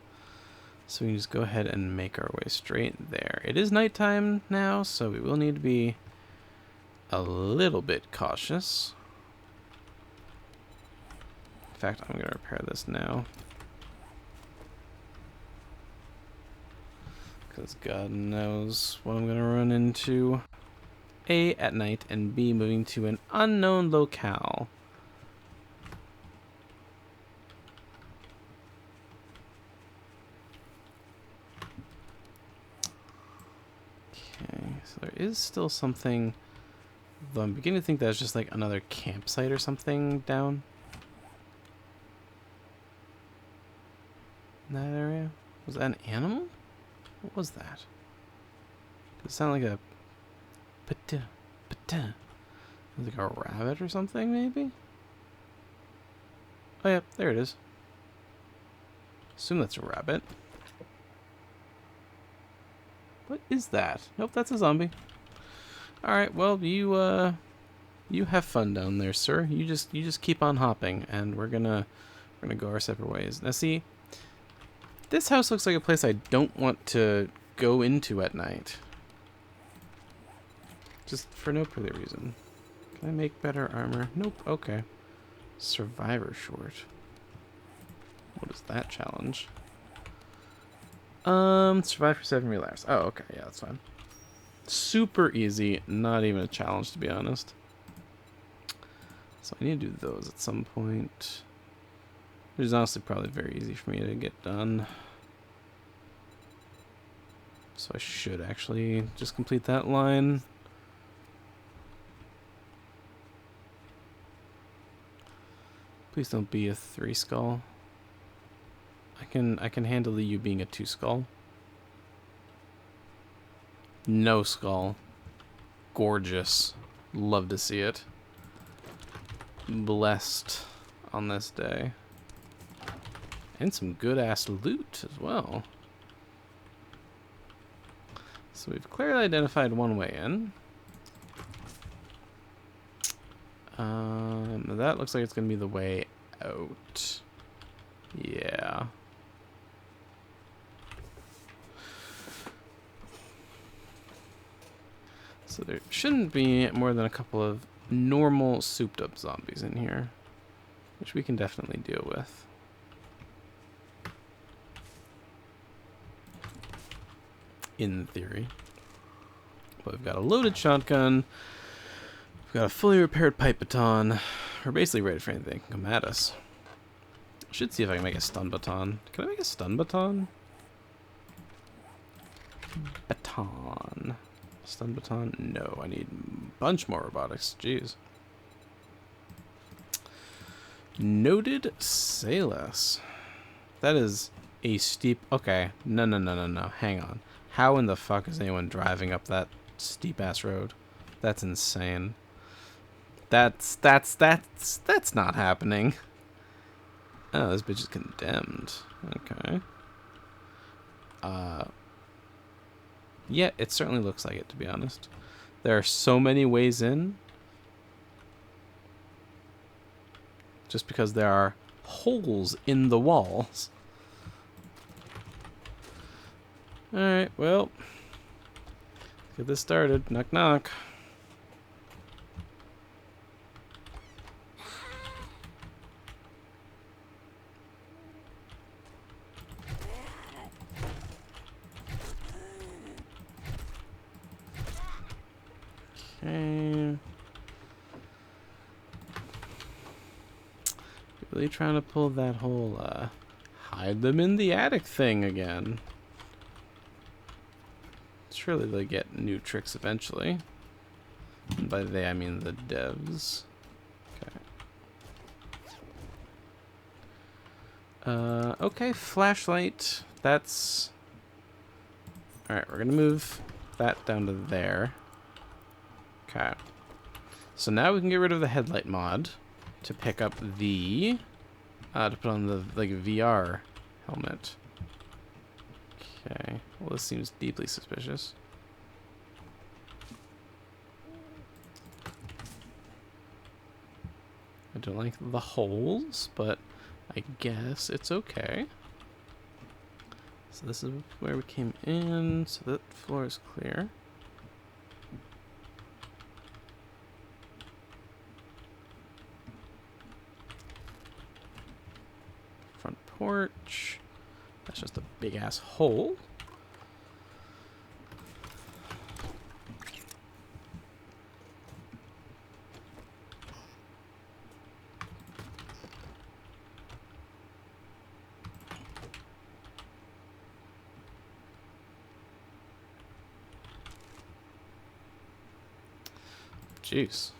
So we can just go ahead and make our way straight there. It is nighttime now, so we will need to be a little bit cautious. In fact, I'm going to repair this now. Because God knows what I'm going to run into. A, at night, and B, moving to an unknown locale. So there is still something, though I'm beginning to think that's just like another campsite or something down in that area. Was that an animal? What was that? Did it sound like a like a rabbit or something, maybe? Oh yeah, there it is. Assume that's a rabbit. What is that? Nope, that's a zombie. Alright, well, you have fun down there, sir. You just keep on hopping, and we're gonna go our separate ways. Now see, this house looks like a place I don't want to go into at night. Just for no further reason. Can I make better armor? Nope, okay. Survivor short. What is that challenge? Survive for 7 relapse. Oh, okay, yeah, that's fine. Super easy, not even a challenge, to be honest. So I need to do those at some point. Which is honestly probably very easy for me to get done. So I should actually just complete that line. Please don't be a 3 skull. I can handle you being a 2 skull. No skull. Gorgeous. Love to see it. Blessed on this day. And some good ass loot as well. So we've clearly identified one way in. That looks like it's going to be the way out. Yeah. So there shouldn't be more than a couple of normal souped up zombies in here, which we can definitely deal with. In theory. But we've got a loaded shotgun. We've got a fully repaired pipe baton. We're basically ready for anything that can come at us. I should see if I can make a stun baton. Can I make a stun baton? Baton. Stun baton? No, I need a bunch more robotics. Jeez. Noted Salas. That is a steep... Okay. No. Hang on. How in the fuck is anyone driving up that steep-ass road? That's insane. That's not happening. Oh, this bitch is condemned. Okay. Yeah, it certainly looks like it, to be honest. There are so many ways in. Just because there are holes in the walls. Alright, well. Let's get this started. Knock, knock. Okay. Really trying to pull that whole hide them in the attic thing again. Surely they'll get new tricks eventually. And by they I mean the devs. Okay. Okay, flashlight. That's alright, we're gonna move that down to there. Okay. So now we can get rid of the headlight mod to pick up the to put on the like VR helmet. Okay. Well, this seems deeply suspicious. I don't like the holes, but I guess it's okay. So this is where we came in, so that floor is clear. Front porch. That's just a big ass hole. Jeez.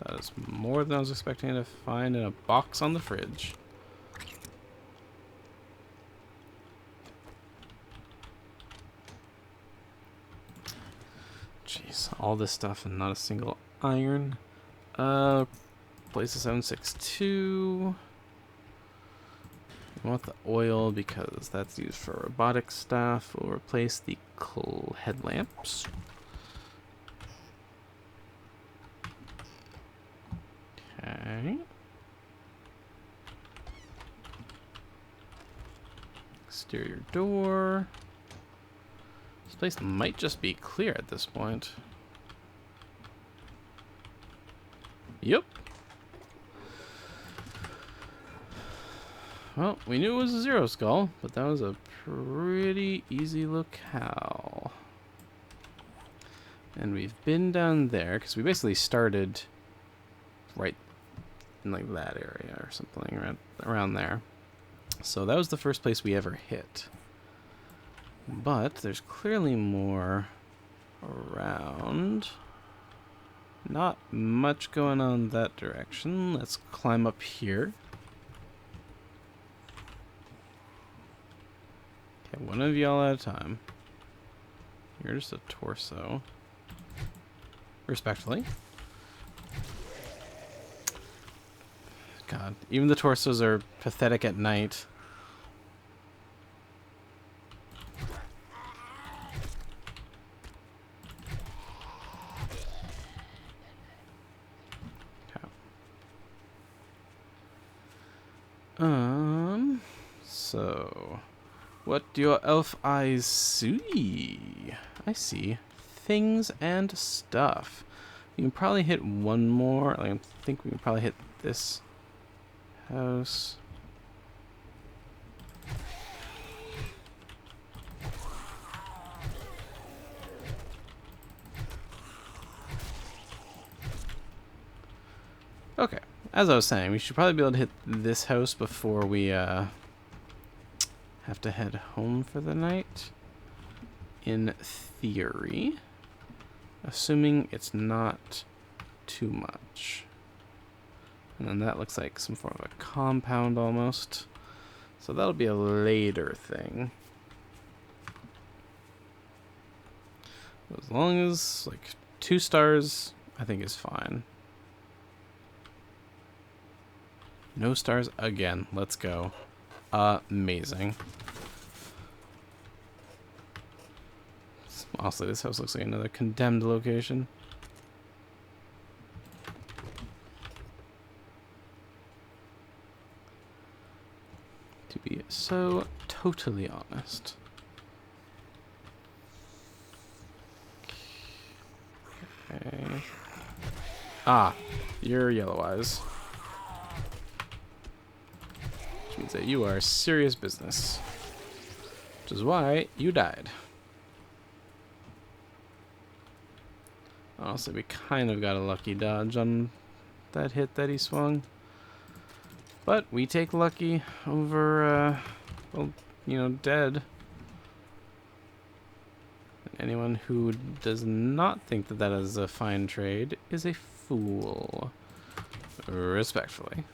That is more than I was expecting to find in a box on the fridge. Jeez, all this stuff and not a single iron. Place a 762. We want the oil because that's used for robotic stuff. We'll replace the headlamps. Okay. Exterior door. This place might just be clear at this point. Yep. Well, we knew it was a zero skull, but that was a pretty easy locale. And we've been down there, because we basically started right in like that area or something, right around there. So that was the first place we ever hit. But there's clearly more around. Not much going on that direction. Let's climb up here. Okay, one of y'all at a time. You're just a torso. Respectfully. God, even the torsos are pathetic at night. So, what do your elf eyes see? I see things and stuff. We can probably hit one more. Like, I think we can probably hit this house. Okay, as I was saying, we should probably be able to hit this house before we have to head home for the night. In theory. Assuming it's not too much. And then that looks like some form of a compound almost. So that'll be a later thing. As long as, like, 2 stars, I think is fine. No stars again. Let's go. Amazing. Honestly, this house looks like another condemned location. To be so totally honest. Okay. Ah, you're Yellow Eyes. Which means that you are serious business. Which is why you died. Honestly, we kind of got a lucky dodge on that hit that he swung. But we take lucky over, well, you know, dead. Anyone who does not think that that is a fine trade is a fool. Respectfully.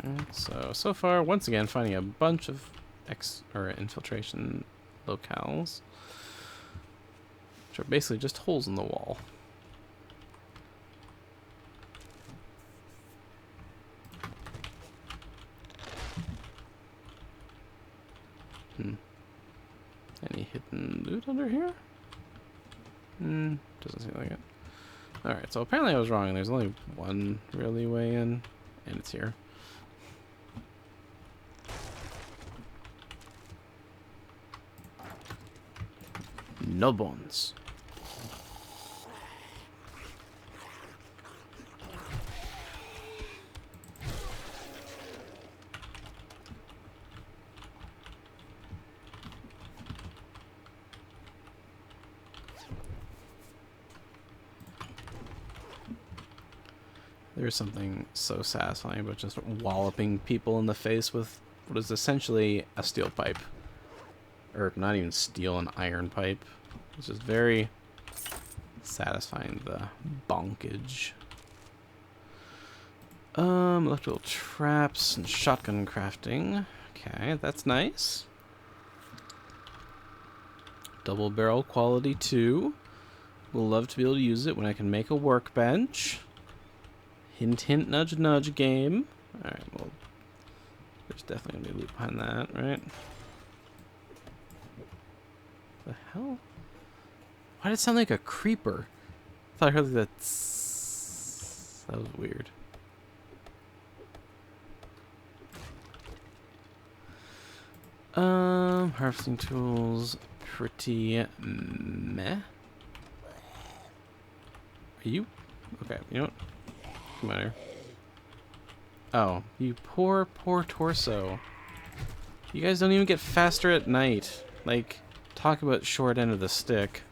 Okay, so far, once again, finding a bunch of infiltration locales. Which are basically just holes in the wall. Any hidden loot under here? Doesn't seem like it. Alright, so apparently I was wrong. There's only one really way in, and it's here. No bones. There's something so satisfying about just walloping people in the face with what is essentially a steel pipe. Or not even steel, an iron pipe. It's just very satisfying, the bonkage. Electrical traps and shotgun crafting. Okay, that's nice. Double barrel quality 2. Will love to be able to use it when I can make a workbench. Hint, hint, nudge, nudge game. Alright, well, there's definitely going to be loot behind that, right? The hell? Why did it sound like a creeper? I thought I heard like that. That was weird. Harvesting tools, pretty meh. Are you? Okay, you know what? Come on here. Oh, you poor, poor torso. You guys don't even get faster at night. Like, talk about short end of the stick.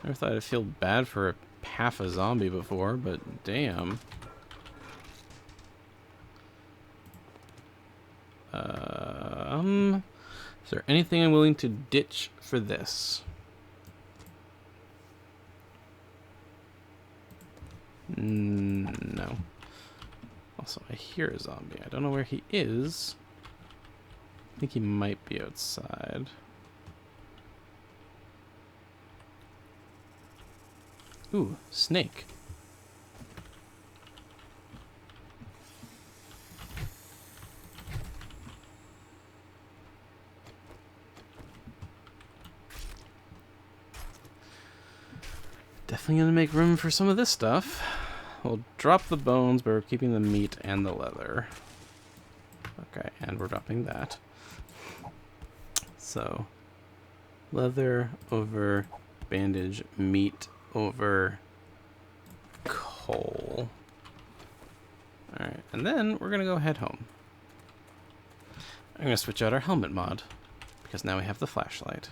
Never thought I'd feel bad for half a zombie before, but damn. Is there anything I'm willing to ditch for this? No. Also, I hear a zombie. I don't know where he is. I think he might be outside. Ooh, snake. Definitely gonna make room for some of this stuff. We'll drop the bones, but we're keeping the meat and the leather. Okay, and we're dropping that. So, leather over bandage, meat over coal. Alright, and then we're gonna go head home. I'm gonna switch out our helmet mod, because now we have the flashlight.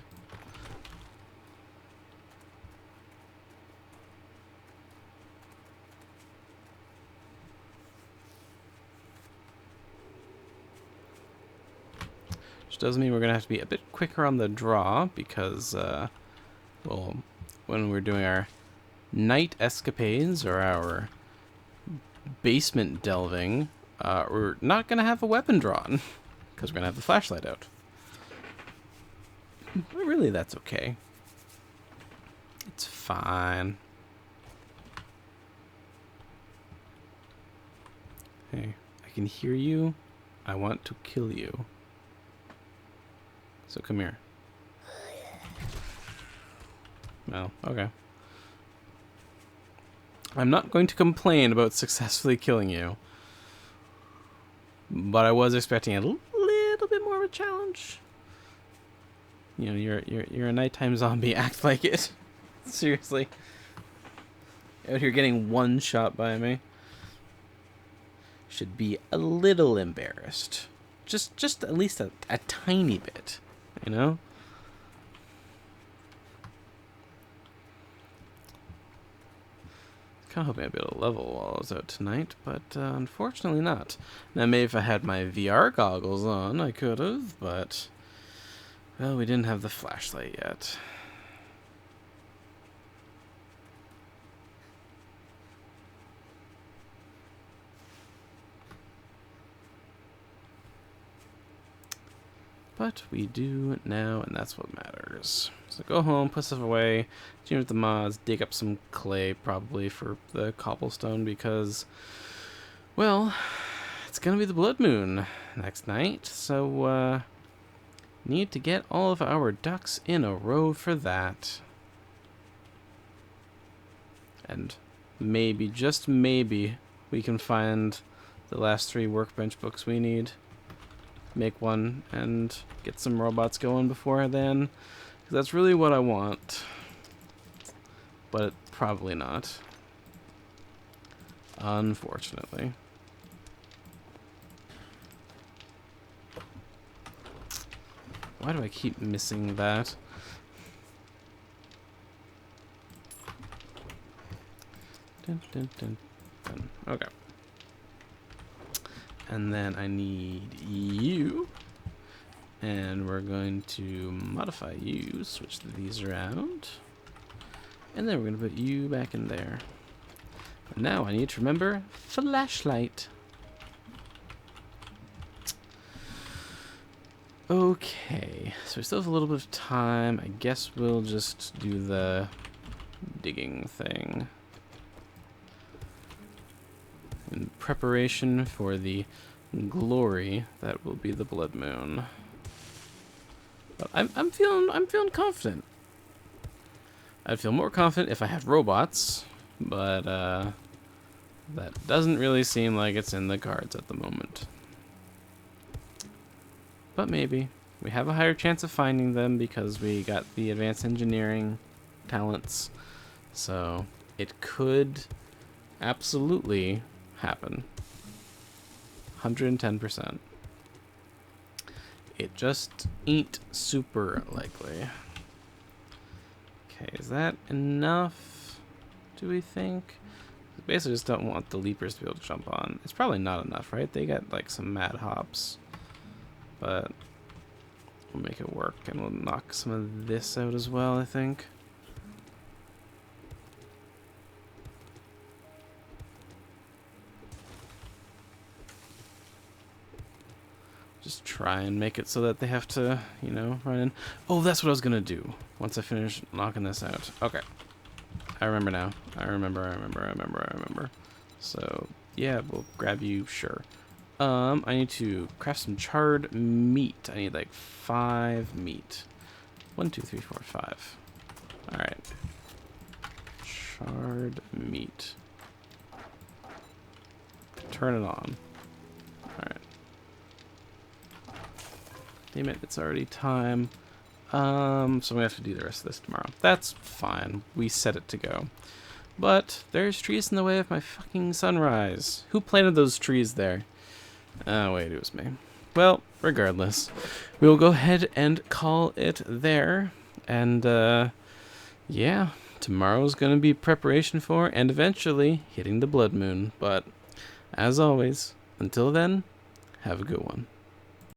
Which does mean we're going to have to be a bit quicker on the draw because, well, when we're doing our night escapades or our basement delving, we're not going to have a weapon drawn because we're going to have the flashlight out. But really, that's okay. It's fine. Hey, I can hear you. I want to kill you. So come here. Well, okay. I'm not going to complain about successfully killing you. But I was expecting a little bit more of a challenge. You know, you're a nighttime zombie. Act like it. Seriously. Out here getting one shot by me. Should be a little embarrassed. Just at least a tiny bit. You know? Kind of hoping I'd be able to level while I was out tonight, but unfortunately not. Now, maybe if I had my VR goggles on, I could have, but... Well, we didn't have the flashlight yet. But we do now, and that's what matters. So go home, put stuff away, tune with the mods, dig up some clay probably for the cobblestone because, well, it's gonna be the blood moon next night, so need to get all of our ducks in a row for that. And maybe, just maybe, we can find the last 3 workbench books we need. Make one and get some robots going before then, because that's really what I want, but probably not, unfortunately. Why do I keep missing that? Dun, dun, dun, dun. Okay. And then I need you. And we're going to modify you, switch these around. And then we're going to put you back in there. But now I need to remember flashlight. Okay, so we still have a little bit of time. I guess we'll just do the digging thing. In preparation for the glory that will be the blood moon. But I'm feeling confident. I'd feel more confident if I had robots, but that doesn't really seem like it's in the cards at the moment. But maybe. We have a higher chance of finding them because we got the advanced engineering talents. So it could absolutely happen. 110%. It just ain't super likely. Okay, is that enough? Do we think? Basically just don't want the leapers to be able to jump on. It's probably not enough, right? They got like some mad hops. But we'll make it work and we'll knock some of this out as well, I think. Just try and make it so that they have to, you know, run in. Oh, that's what I was gonna do once I finish knocking this out. Okay. I remember now. I remember. So, yeah, we'll grab you, sure. I need to craft some charred meat. I need like 5 meat. 1, 2, 3, 4, 5. Alright. Charred meat. Turn it on. Alright. Damn it, it's already time. So we have to do the rest of this tomorrow. That's fine. We set it to go. But there's trees in the way of my fucking sunrise. Who planted those trees there? Oh, wait, it was me. Well, regardless, we'll go ahead and call it there. And, yeah, tomorrow's going to be preparation for and eventually hitting the blood moon. But, as always, until then, have a good one.